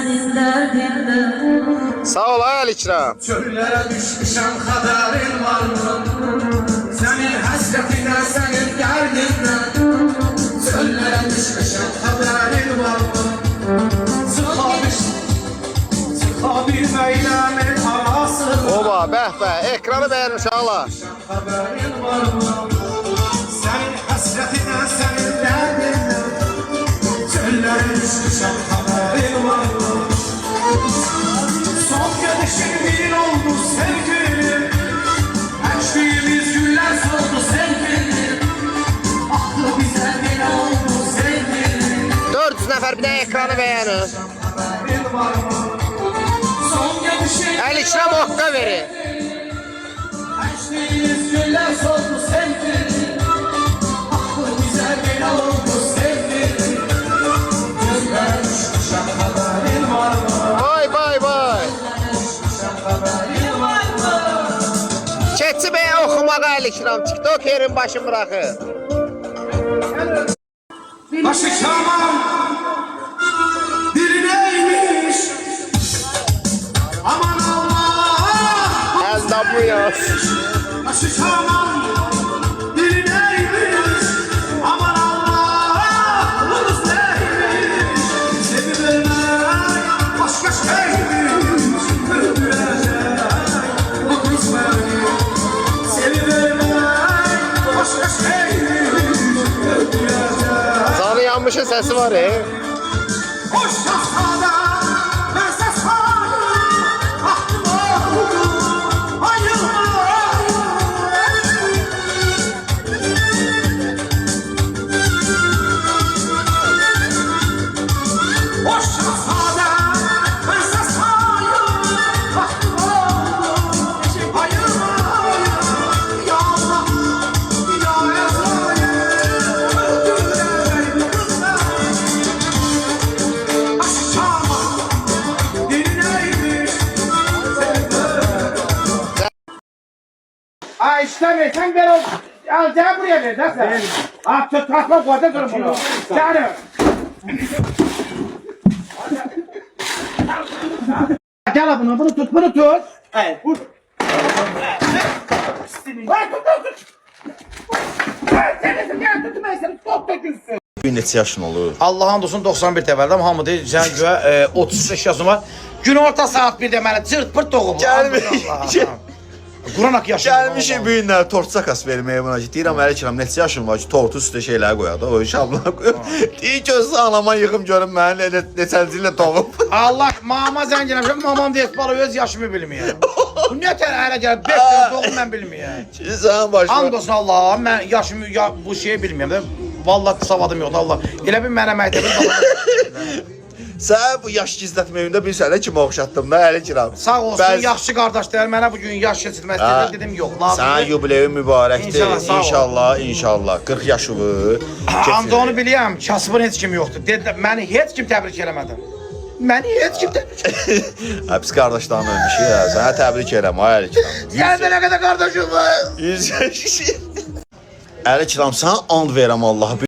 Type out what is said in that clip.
senin derdinle. Sağ ol ay İkram. Çöllere düşmüşem haberin var mı? Senin hasretine, senin derdinle. Çöllere düşmüşem haberin var mı? Çıkabilmeylemin arası. Oba, bəh bəh, ekranı beğenmiş hala. Haberin var mı? Senin hasretine, senin derdinle. Çöllere düşmüşem haberin var mı? Son görüşün bir oldu sevgilim. Açtığımız güller soldu sevgilim. Aklı bize bir oldu sevgilim. 400 nəfər bir də ekranı beğenir. Haberin var mı? Son görüşün Əl İkram okka verir. açtığımız güller soldu sevgilim. Aklı bize bir oldu sevgilim. Gözler düşmüşem haberin var mı? Vay vay vay. Haberin var mı? Keçi bəyə oxumağa Əl İkram. TikTok yerin başını bırakır. Başı şaman dilineymiş. Aman Allah. Əzda bu yaz. Başı şaman dilineymiş. Aman Allah. Ulus neymiş. Sevivermek başka şeymiş. Öldürecek ulus neymiş. Sevivermek başka şeymiş. Öldürecek. Canı yanmışın səsi var Hoş şahzade, ben ses varım, aklım oldu, ayılma. Hoş şahzade, ben ses varım, aklım oldu, ayılma. Ya Allah, ya Ezrail, öldürme beni, kızlar. Ay işte sen ver o. Al gel buraya ver. Nasıl? Ah tut takma koyda dur bunu. Canım. Gel bunu tut bunu tut. Evet. Vur. Ay tut. Ay sen gel tutma sen top dökülsün. Bir neçə yaşın olur? Allah'ın olsun 91 təvəllüdüm. Hamı deyir sən güya 35 yaşım var. Gün orta saat 1-də mənə cırt pırt doğum. Quranak yaşım. Gəlmişik bu günlər tort sakas verməyə buna ki. Deyirəm Əli İkram neçə yaşın var ki, tortu üstə şeylər qoyaq da, o şablona qoyaq. Deyir gözü anama yığım görüm mənə neçənci ilə doğum. Allah mama zəng eləmişəm, mamam deyir bala öz yaşımı bilməyəm. Bu nə tər hələ gəlib 5 gün doğum mən bilməyəm. Sən başla. Andolsun Allah, mən yaşımı bu şeyi bilməyəm də. Vallahi savadım yoxdur Allah. Elə bir mənə məktəbin Sən bu yaş gizlətməyimdə bir sənə kimi oxşatdım da Əli İkram. Sağ olsun, yaxşı qardaşlar mənə bu gün yaş keçirmək istəyirlər, dedim yox, lazımdır. Sən yubileyin mübarəkdir. İnşallah, sağ ol. İnşallah, inşallah. 40 yaşıvı. Ancaq onu bilirəm, kasıbın heç kimi yoxdur. Dedi, məni heç kim təbrik eləmədi. Məni heç kim Biz qardaşlarla ölmüşük ya. Sənə təbrik edirəm Əli İkram. Səndə nə qədər qardaşın var? 100 yaş. Əli İkram, sən and verirəm Allah'a.